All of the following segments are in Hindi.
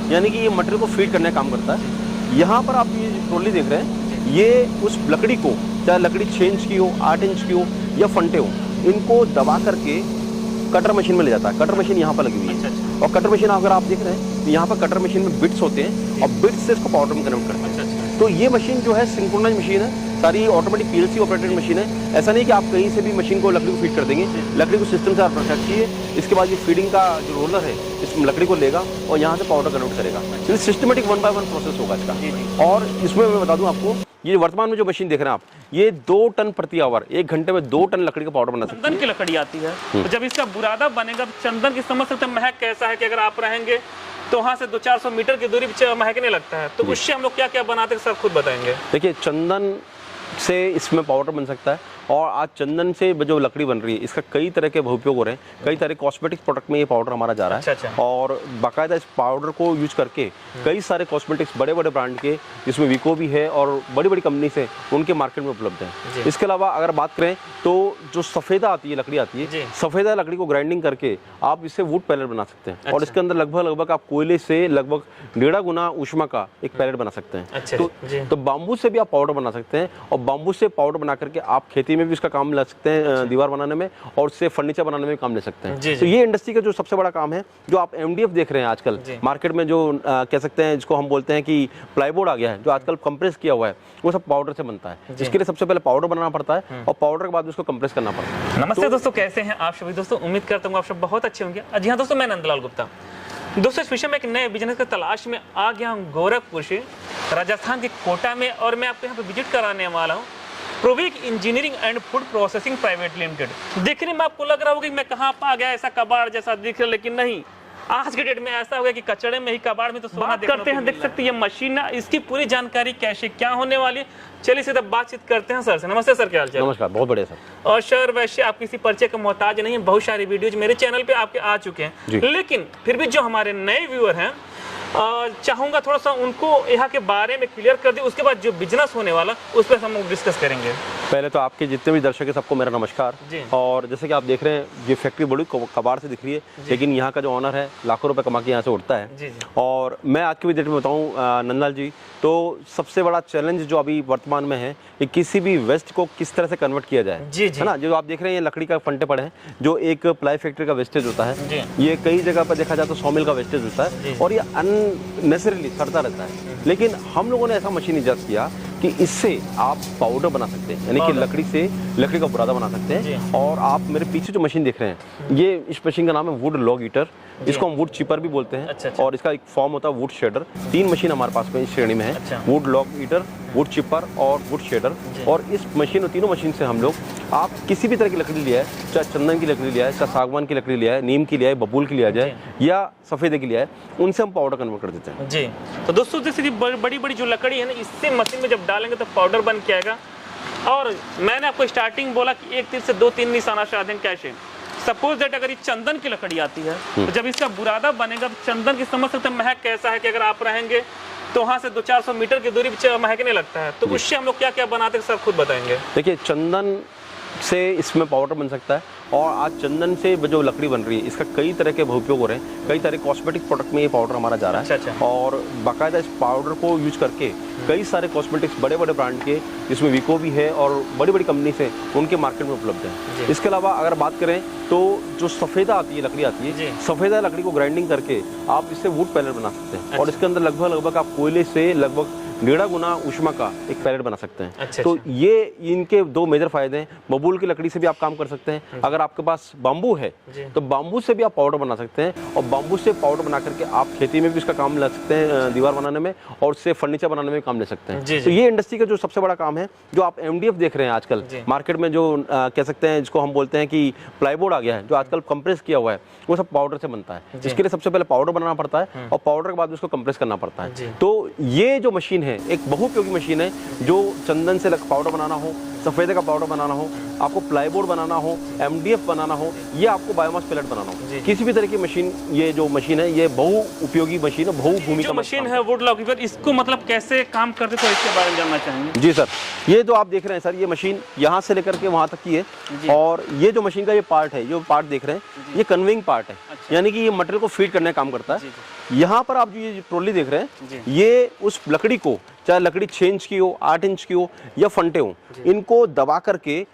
यानी कि ये मटेरियल को फीड करने का काम करता है। यहाँ पर आप ये ट्रॉली देख रहे हैं, ये उस लकड़ी को, चाहे लकड़ी 6 इंच की हो, 8 इंच की हो या फंटे हो, इनको दबा करके कटर मशीन में ले जाता है। कटर मशीन यहाँ पर लगी हुई है। और कटर मशीन अगर आप देख रहे हैं तो यहाँ पर कटर मशीन में बिट्स होते हैं और बिट्स से इसको पाउडर में कन्वर्ट करते हैं। तो ये मशीन जो है सिंक्रोनाइज मशीन है, सारी ऑटोमेटिक पीएलसी ऑपरेटेड मशीन है। ऐसा नहीं कि आप कहीं से भी मशीन को, लकड़ी को फीड कर देंगे। लकड़ी को सिस्टम से आप रखिए, इसके बाद ये फीडिंग का जो रोलर है इस लकड़ी को लेगा और यहाँ से पाउडर कन्वर्ट करेगा। तो सिस्टमेटिक 1 बाय 1 प्रोसेस होगा इसका। और इसमें मैं बता दूं आपको, ये वर्तमान में जो मशीन देख रहे हैं आप, ये 2 टन प्रति आवर, 1 घंटे में 2 टन लकड़ी का पाउडर बना सकते हैं। चंदन की लकड़ी आती है, तो जब इसका बुरादा बनेगा चंदन की, समझ सकते हैं महक कैसा है कि अगर आप रहेंगे तो वहाँ से 200-400 मीटर की दूरी पे महकने लगता है। तो उससे हम लोग क्या क्या बनाते हैं सर खुद बताएंगे। देखिए, चंदन से इसमें पाउडर बन सकता है। और आज चंदन से जो लकड़ी बन रही है, इसका कई तरह के उपयोग हो रहे हैं। कई तरह कॉस्मेटिक प्रोडक्ट में ये पाउडर हमारा जा रहा है। और बाकायदा इस पाउडर को यूज करके कई सारे कॉस्मेटिक्स बड़े बड़े ब्रांड के, जिसमें विको भी है और बड़ी बड़ी कंपनी से, उनके मार्केट में उपलब्ध है। इसके अलावा अगर बात करें तो जो सफेदा आती है, लकड़ी आती है, सफेदा लकड़ी को ग्राइंडिंग करके आप इससे वुड पैलेट बना सकते हैं। और इसके अंदर लगभग आप कोयले से लगभग 1.5 गुना ऊष्मा का एक पैलेट बना सकते हैं। तो बाम्बू से भी आप पाउडर बना सकते हैं। और बाम्बू से पाउडर बना करके आप खेती में भी इसका काम ले सकते हैं, दीवार बनाने में, और उससे फर्नीचर बनाने में काम ले सकते हैं। तो ये इंडस्ट्री का जो सबसे बड़ा काम है, जो आप एमडीएफ देख रहे हैं आजकल मार्केट में, जो कह सकते हैं, जिसको हम बोलते हैं कि प्लाईबोर्ड आ गया है, जो आजकल कंप्रेस किया हुआ है, वो सब पाउडर से बनता है। इसके लिए सबसे पहले पाउडर बनाना पड़ता है और पाउडर के बाद उसको कंप्रेस करना पड़ता है। नमस्ते दोस्तों, कैसे हैं आप सभी दोस्तों? उम्मीद करता हूँ आप सब बहुत अच्छे होंगे। जी हाँ दोस्तों, मैं नंदलाल गुप्ता दोस्तों इस विषय में एक नए बिजनेस की तलाश में आ गया हूँ गोरखपुर से, राजस्थान के कोटा में। और मैं आपको यहाँ पे विजिट कराने वाला हूँ Provik engineering and food processing private limited. देखने में आपको लग रहा होगा कि मैं कहाँ आ गया, ऐसा कबाड़ जैसा दिख रहा है, लेकिन नहीं, आज के डेट में ऐसा हो गया कि कचड़े में ही कबाड़ में तो सोना करते हैं। देख सकते हैं ये मशीन, इसकी पूरी जानकारी कैसे क्या होने वाली है, चलिए सीधा बातचीत करते हैं सर से। नमस्ते सर, क्या हाल चाल? नमस्कार, बहुत बढ़िया सर। और सर वैसे आप किसी परिचय का मोहताज नहीं है, बहुत सारी वीडियोज मेरे चैनल पे आपके आ चुके हैं, लेकिन फिर भी जो हमारे नए व्यूअर हैं, चाहूंगा थोड़ा सा उनको यहाँ के बारे में क्लियर कर दे, उसके बाद जो बिजनेस होने वाला उस पर हम डिस्कस करेंगे। पहले तो आपके जितने भी दर्शक हैं सबको मेरा नमस्कार। और जैसे कि आप देख रहे हैं, ये फैक्ट्री बड़ी कबाड़ से दिख रही है, लेकिन यहाँ का जो ऑनर है लाखों रुपए कमा के यहाँ से उठता है। और मैं आज की डेट में बताऊँ नंदलाल जी, तो सबसे बड़ा चैलेंज जो अभी वर्तमान में है कि किसी भी वेस्ट को किस तरह से कन्वर्ट किया जाए, है ना। जो आप देख रहे हैं, ये लकड़ी का फंटे पड़े हैं, जो एक प्लाई फैक्ट्री का वेस्टेज होता है। ये कई जगह पर देखा जाए तो सॉमिल का वेस्टेज होता है और ये अननेसेसरीली सड़ता रहता है। लेकिन हम लोगों ने ऐसा मशीन इजाद किया कि इससे आप पाउडर बना सकते हैं, यानी कि लकड़ी से लकड़ी का बुरादा बना सकते हैं। और आप मेरे पीछे जो मशीन देख रहे हैं, ये इस मशीन का नाम है वुड लॉग ईटर। इसको हम वुड चिपर भी बोलते हैं। और इसका एक फॉर्म होता है वुड शेडर। 3 मशीन हमारे पास में इस श्रेणी में है, would log eater, would cheaper और वुड शेडर। और इस मशीन और तीनों मशीन से हम लोग, आप किसी भी तरह की लकड़ी लिया है, चाहे चंदन की लकड़ी लिया है, चाहे सागवान की लकड़ी लिया है, नीम की लिया है, बबूल की लिया जाए या सफेदे की लिया है, उनसे हम पाउडर कन्वर्ट कर देते हैं। जी तो दोस्तों, जैसे कि बड़ी बड़ी जो लकड़ी है ना, इससे मशीन में जब डालेंगे तो पाउडर बन के आएगा। और मैंने आपको स्टार्टिंग बोला कि 1 तीर से 2-3 निशाना शायद कैसे। सपोज दैट अगर ये चंदन की लकड़ी आती है, तो जब इसका बुरादा बनेगा, चंदन की, समझ सकते हैं महक कैसा है कि अगर आप रहेंगे तो वहाँ से 200-400 मीटर की दूरी पे महकने लगता है। तो उससे हम लोग क्या क्या बनाते हैं सर खुद बताएंगे। देखिए, चंदन से इसमें पाउडर बन सकता है। और आज चंदन से जो लकड़ी बन रही है, इसका कई तरह के उपयोग हो रहे हैं। कई तरह कॉस्मेटिक प्रोडक्ट में ये पाउडर हमारा जा रहा है। और बाकायदा इस पाउडर को यूज करके कई सारे कॉस्मेटिक्स बड़े बड़े ब्रांड के, जिसमें विको भी है और बड़ी बड़ी कंपनी से, उनके मार्केट में उपलब्ध है। इसके अलावा अगर बात करें तो जो सफेदा आती है, लकड़ी आती है, सफेदा लकड़ी को ग्राइंडिंग करके आप इससे वुड पैलेट बना सकते हैं। और इसके अंदर लगभग आप कोयले से लगभग 1.5 गुना ऊष्मा का एक पैलेट बना सकते हैं। तो ये इनके 2 मेजर फायदे हैं। बबूल की लकड़ी से भी आप काम कर सकते हैं। अगर आपके पास बाम्बू है तो बाम्बू से भी आप पाउडर बना सकते हैं। और बाम्बू से पाउडर बना करके आप खेती में भी इसका काम ले सकते हैं, दीवार बनाने में, और उससे फर्नीचर बनाने में काम ले सकते हैं। तो ये इंडस्ट्री का जो सबसे बड़ा काम है, जो आप एमडीएफ देख रहे हैं आजकल मार्केट में, जो कह सकते हैं, जिसको हम बोलते हैं कि प्लाईबोर्ड आ गया है, जो आजकल कंप्रेस किया हुआ है, वो सब पाउडर से बनता है। इसके लिए सबसे पहले पाउडर बनाना पड़ता है और पाउडर के बाद उसको कंप्रेस करना पड़ता है। तो ये जो मशीन है, एक बहुउपयोगी मशीन है, जो चंदन से पाउडर बनाना हो, सफेदे का पाउडर बनाना हो, आपको प्लाईबोर्ड बनाना हो, MDF बनाना हो, या आपको बायोमास पैलेट बनाना हो, किसी भी तरह की मशीन, ये जो मशीन है ये बहु उपयोगी मशीन है, बहुभूमिका मशीन है वुड लॉक वीवर, इसको मतलब कैसे काम करते तो इसके बारे में जानना चाहेंगे। जी सर, ये जो आप देख रहे हैं सर, ये मशीन यहाँ से लेकर के वहाँ तक की है, और ये जो मशीन का ये पार्ट है, जो पार्ट देख रहे हैं, ये कन्वेइंग पार्ट है, यानी कि ये मटेरियल को फीड करने का काम करता है। यहाँ पर आप जो ये ट्रॉली देख रहे हैं, ये उस लकड़ी को, चाहे लकड़ी 6 इंच की हो, 8 इंच की हो या फंटे हो, इनको दबा करके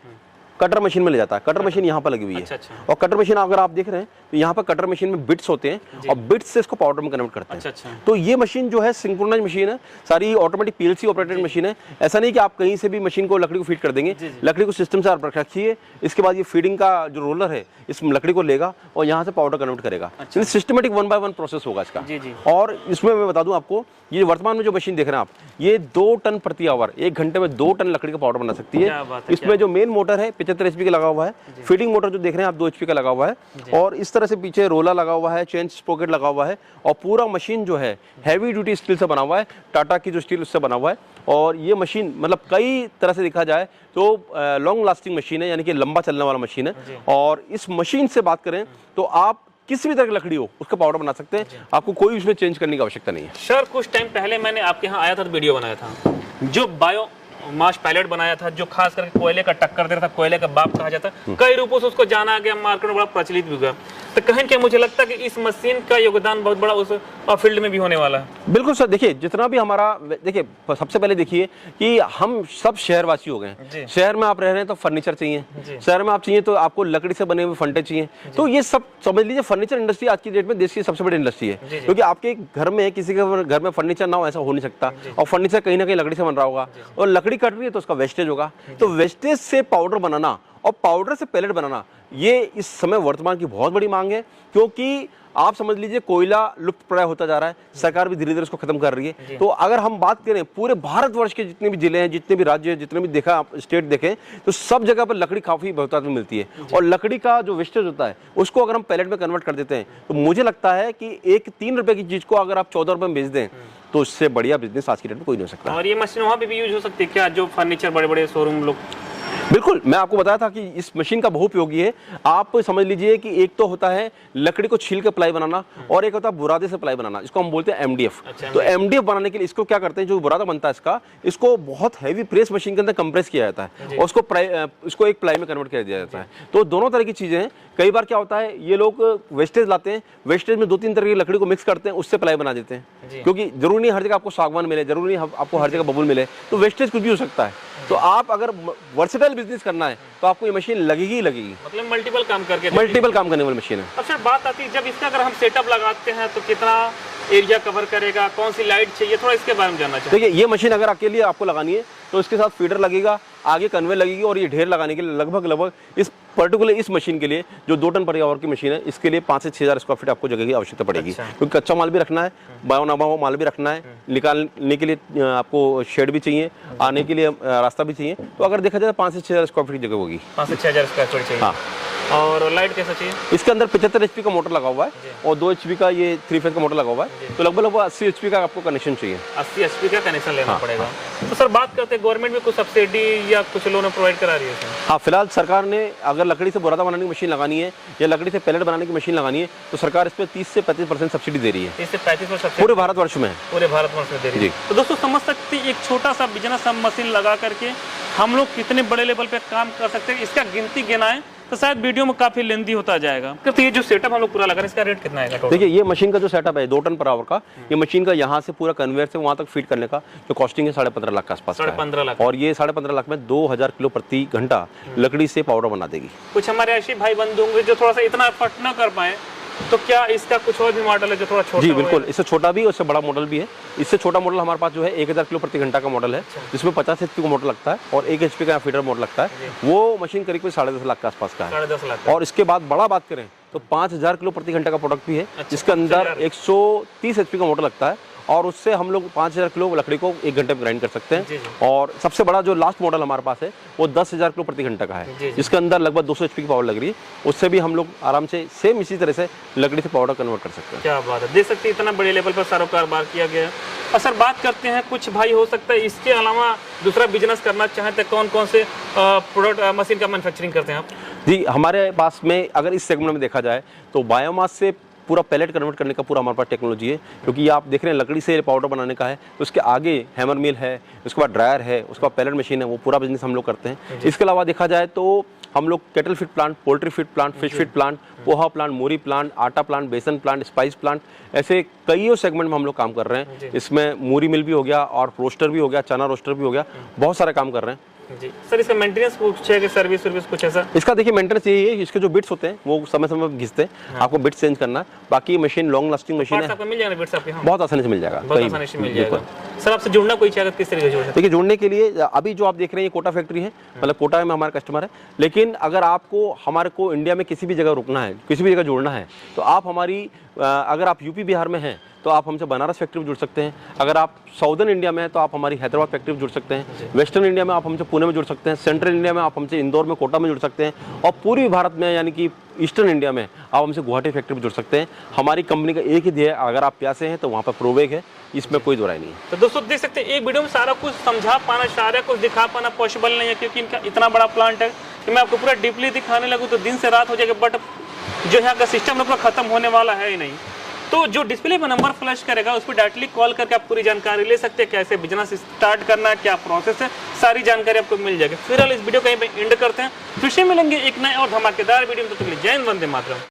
कटर मशीन में ले जाता है। कटर मशीन यहाँ पर लगी हुई है। और कटर मशीन अगर आप देख रहे हैं तो यहाँ पर कटर मशीन में बिट्स होते हैं और बिट्स से इसको पाउडर में कन्वर्ट करते हैं। तो ये मशीन जो है सिंक्रोनाइज मशीन है, सारी ऑटोमेटिक PLC ऑपरेटेड मशीन है। ऐसा नहीं कि आप कहीं से भी मशीन को, लकड़ी को फीड कर देंगे, लकड़ी को सिस्टम से आप रखिए, इसके बाद ये फीडिंग का जो रोलर है इस लकड़ी को लेगा और यहाँ से पाउडर कन्वर्ट करेगा। सिस्टमेटिक 1 by 1 प्रोसेस होगा इसका। और इसमें मैं बता दूं आपको, ये वर्तमान में जो मशीन देख रहे हैं आप, ये 2 टन प्रति आवर, 1 घंटे में 2 टन लकड़ी का पाउडर बना सकती है। इसमें जो मेन मोटर है 75 HP का लगा हुआ है, फीडिंग मोटर जो देख रहे हैं आप 2 HP का लगा हुआ है, और इस तरह से पीछे रोलर लगा हुआ है, चेन स्प्रोकेट लगा हुआ है, और पूरा मशीन जो है हैवी ड्यूटी स्टील से बना हुआ है, टाटा की जो स्टील उससे बना हुआ है। और ये मशीन मतलब कई तरह से देखा जाए तो लॉन्ग लास्टिंग मशीन है, यानी कि लंबा चलने वाला मशीन है। और इस मशीन से बात करें तो आप किसी भी तरह की लकड़ी हो उसका पाउडर बना सकते हैं, आपको कोई उसमें चेंज करने की आवश्यकता नहीं है। सर कुछ टाइम पहले मैंने आपके यहाँ आया था तो वीडियो बनाया था, जो बायो मास पैलेट बनाया था, जो खास करके कोयले का टक्कर दे रहा था, कोयले का बाप कहा जाता, कई रूपों से उसको जाना गया, मार्केट में बड़ा प्रचलित भी हुआ। तो कहीं क्या मुझे लगता है कि इस मशीन का योगदान बहुत बड़ा उस फील्ड में भी होने वाला है। बिल्कुल सर, देखिए जितना भी हमारा, देखिए सबसे पहले देखिए कि हम सब शहरवासी हो गए हैं। शहर में आप रह रहे हैं तो फर्नीचर चाहिए, शहर में आप चाहिए तो आपको लकड़ी से बने हुए फंटे चाहिए। तो ये सब समझ लीजिए, फर्नीचर इंडस्ट्री आज की डेट में देश की सबसे बड़ी इंडस्ट्री है, क्योंकि आपके घर में किसी के घर में फर्नीचर ना हो ऐसा हो नहीं सकता, और फर्नीचर कहीं ना कहीं लकड़ी से बन रहा होगा, और लकड़ी कट रही है तो उसका वेस्टेज होगा। तो वेस्टेज से पाउडर बनाना और पाउडर से पैलेट बनाना, ये इस समय वर्तमान की बहुत बड़ी मांग है, क्योंकि आप समझ लीजिए कोयला लुप्त प्राय होता जा रहा है, सरकार भी धीरे धीरे इसको खत्म कर रही है। तो अगर हम बात करें पूरे भारतवर्ष के जितने भी जिले हैं, जितने भी राज्य, जितने भी देखा आप स्टेट देखें, तो सब जगह पर लकड़ी काफी बहुतायत में मिलती है, और लकड़ी का जो वेस्टेज होता है उसको अगर हम पैलेट में कन्वर्ट कर देते हैं तो मुझे लगता है कि एक 3 रुपए की चीज को अगर आप 14 रुपए में बेच दें तो उससे बढ़िया बिजनेस आज की डेट में कोई नहीं हो सकता। और ये मशीन वहाँ पे भी यूज हो सकती है क्या, जो फर्नीचर बड़े बड़े शोरूम लोग? बिल्कुल, मैं आपको बताया था कि इस मशीन का बहुपयोगी है। आप समझ लीजिए कि एक तो होता है लकड़ी को छील के प्लाई बनाना, और एक होता है बुरादे से प्लाई बनाना, इसको हम बोलते हैं MDF। तो MDF बनाने के लिए इसको क्या करते हैं, जो बुरादा बनता है इसको बहुत हैवी प्रेस मशीन के अंदर कंप्रेस किया जाता है और उसको एक प्लाई में कन्वर्ट कर दिया जाता है। तो दोनों तरह की चीजें हैं। कई बार क्या होता है, ये लोग वेस्टेज लाते हैं, वेस्टेज में 2-3 तरह की लकड़ी को मिक्स करते हैं, उससे प्लाई बना देते हैं, क्योंकि जरूरी नहीं हर जगह आपको सागवान मिले, जरूरी नहीं आपको हर जगह बबूल मिले, तो वेस्टेज कुछ भी हो सकता है। तो आप अगर वर्सेटाइल बिजनेस करना है तो आपको ये मशीन लगेगी ही लगेगी, मतलब मल्टीपल काम करने वाली मशीन है। अब सर बात आती है, जब इसका अगर हम सेटअप लगाते हैं तो कितना एरिया कवर करेगा, कौन सी लाइट चाहिए, थोड़ा इसके बारे में जानना चाहिए। देखिए ये मशीन अगर अकेले आपको लगानी है तो इसके साथ फीडर लगेगा, आगे कन्वे लगेगी, और ये ढेर लगाने के लिए लगभग इस पर्टिकुलर इस मशीन के लिए जो 2 टन प्रति आवर की मशीन है, इसके लिए 5 से 6 हज़ार स्क्वायर फीट आपको जगह की आवश्यकता पड़ेगी। क्योंकि कच्चा माल भी रखना है, बायो माल भी रखना है, निकालने के लिए आपको शेड भी चाहिए, आने के लिए रास्ता भी चाहिए। तो अगर देखा जाए 5 से 6 हज़ार स्क्वायर फीट की जगह होगी। 5 से 6 हज़ार स्क्वायर फीट चाहिए। हाँ। और लाइट कैसा चाहिए? इसके अंदर 75 HP का मोटर लगा हुआ है और 2 HP का ये 3 फेज का मोटर लगा हुआ है, तो लगभग 80 HP का आपको कनेक्शन चाहिए। 80 HP का कनेक्शन लेना पड़ेगा। तो सर बात करते हैं, गवर्नमेंट में कुछ सब्सिडी या कुछ लोन प्रोवाइड करा रही है? हाँ, फिलहाल सरकार ने अगर लकड़ी से बुरादा बनाने की मशीन लगानी है या लकड़ी से पैलेट बनाने की मशीन लगानी है तो सरकार इस पर 30 से 35% सब्सिडी दे रही है। 30 से 35% पूरे भारतवर्ष में? पूरे भारतवर्ष में दे रही है। तो दोस्तों समझ सकते हैं, एक छोटा सा बिजनेस हम मशीन लगा करके हम लोग कितने बड़े लेवल पे काम कर सकते हैं, इसका गिनती गिनाएं तो शायद वीडियो में काफी लेंथी होता जाएगा। तो ये जो सेटअप हम लोग पूरा लगा रहे हैं, इसका रेट कितना आएगा? देखिए ये मशीन का जो सेटअप है 2 टन पर आवर का, ये मशीन का यहाँ से पूरा कन्वेयर से वहाँ तक फीड करने का जो कॉस्टिंग है 15.5 लाख के आसपास। 15.5 लाख। और ये 15.5 लाख में 2000 किलो प्रति घंटा लकड़ी से पाउडर बना देगी। कुछ हमारे ऐसे भाई बंधु होंगे जो थोड़ा सा इतना एफर्ट ना कर पाए, तो क्या इसका कुछ और भी मॉडल है जो थोड़ा छोटा? जी बिल्कुल, इससे छोटा भी और इससे बड़ा मॉडल भी है। इससे छोटा मॉडल हमारे पास जो है 1000 किलो प्रति घंटा का मॉडल है, जिसमें 50 HP का मोटर लगता है और 1 HP का फीडर मोटर लगता है। वो मशीन करीब 10.5 लाख के आसपास का है। 10.5 लाख। और इसके बाद बड़ा बात करें तो 5000 किलो प्रति घंटा का प्रोडक्ट भी है, जिसके अंदर 130 HP का मोटर लगता है, और उससे हम लोग 5000 किलो लकड़ी को 1 घंटे में ग्राइंड कर सकते हैं। और सबसे बड़ा जो लास्ट मॉडल हमारे पास है वो 10,000 किलो प्रति घंटा का है, जिसके अंदर लगभग 200 HP की पावर लग रही है। उससे भी हम लोग आराम से सेम इसी तरह से लकड़ी से पाउडर कन्वर्ट कर सकते हैं। क्या बात है, देख सकते हैं इतना बड़े लेवल पर सारा कारोबार किया गया है। और सर बात करते हैं, कुछ भाई हो सकता है इसके अलावा दूसरा बिजनेस करना चाहते हैं, कौन कौन से प्रोडक्ट मशीन का मैन्युफैक्चरिंग करते हैं आप? जी, हमारे पास में अगर इस सेगमेंट में देखा जाए तो बायोमास से पूरा पैलेट कन्वर्ट करने का पूरा हमारे पास टेक्नोलॉजी है, क्योंकि आप देख रहे हैं लकड़ी से पाउडर बनाने का है, तो उसके आगे हैमर मिल है, उसके बाद ड्रायर है, उसके बाद पैलेट मशीन है, वो पूरा बिजनेस हम लोग करते हैं। इसके अलावा देखा जाए तो हम लोग cattle feed plant, poultry feed plant, fish feed plant, poha plant, मोरी plant, atta plant, besan plant, spice plant, ऐसे कई सेगमेंट में हम लोग काम कर रहे हैं। इसमें मूरी मिल भी हो गया और रोस्टर भी हो गया, चना रोस्टर भी हो गया, बहुत सारे काम कर रहे हैं। जी सर, इसका मेंटेनेंस कुछ है कि सर्विस कुछ ऐसा? इसका देखिए मेंटेनेंस यही है, इसके जो बिट्स होते हैं वो समय समय पर घिसते हैं, आपको बिट्स चेंज करना है। बाकी मशीन लॉन्ग लास्टिंग मशीन है, आपको मिल जाएगा बिट्स आपके? हाँ, बहुत आसानी से मिल जाएगा, बहुत आसानी से मिल जाएगा। सर आपसे जुड़ना कोई चाहे किस तरीके से जुड़ सकते हैं? देखिए जुड़ने के लिए अभी जो आप देख रहे हैं ये कोटा फैक्ट्री है, मतलब कोटा में हमारा कस्टमर है, लेकिन अगर आपको हमारे को इंडिया में किसी भी जगह रुकना है, किसी भी जगह जुड़ना है, तो आप हमारी अगर आप यूपी बिहार में हैं तो आप हमसे बनारस फैक्ट्री में जुड़ सकते हैं। अगर आप साउदर्न इंडिया में हैं तो आप हमारी हैदराबाद फैक्ट्री में जुड़ सकते हैं। वेस्टर्न इंडिया में आप हमसे पुणे में जुड़ सकते हैं। सेंट्रल इंडिया में आप हमसे इंदौर में, कोटा में जुड़ सकते हैं। और पूर्वी भारत में यानी कि ईस्टर्न इंडिया में आप हमसे गुवाहाटी फैक्ट्री में जुड़ सकते हैं। हमारी कंपनी का एक ही ध्येय है, अगर आप प्यासे हैं तो वहाँ पर प्रोवेग है, इसमें कोई दो राय नहीं है। तो दोस्तों देख सकते हैं एक वीडियो में सारा कुछ समझा पाना, सारा कुछ दिखा पाना पॉसिबल नहीं है, क्योंकि इनका इतना बड़ा प्लांट है कि मैं आपको पूरा डीपली दिखाने लगूँ तो दिन से रात हो जाएगा। बट जो यहाँ का सिस्टम पूरा खत्म होने वाला है ही नहीं। तो जो डिस्प्ले में नंबर फ्लैश करेगा उस पर डायरेक्टली कॉल करके आप पूरी जानकारी ले सकते हैं, कैसे बिजनेस स्टार्ट करना है, क्या प्रोसेस है, सारी जानकारी आपको मिल जाएगी। फिलहाल इस वीडियो को यहीं पे एंड करते हैं, फिर से मिलेंगे एक नए और धमाकेदार वीडियो में। तो जय हिंद, वंदे मातरम।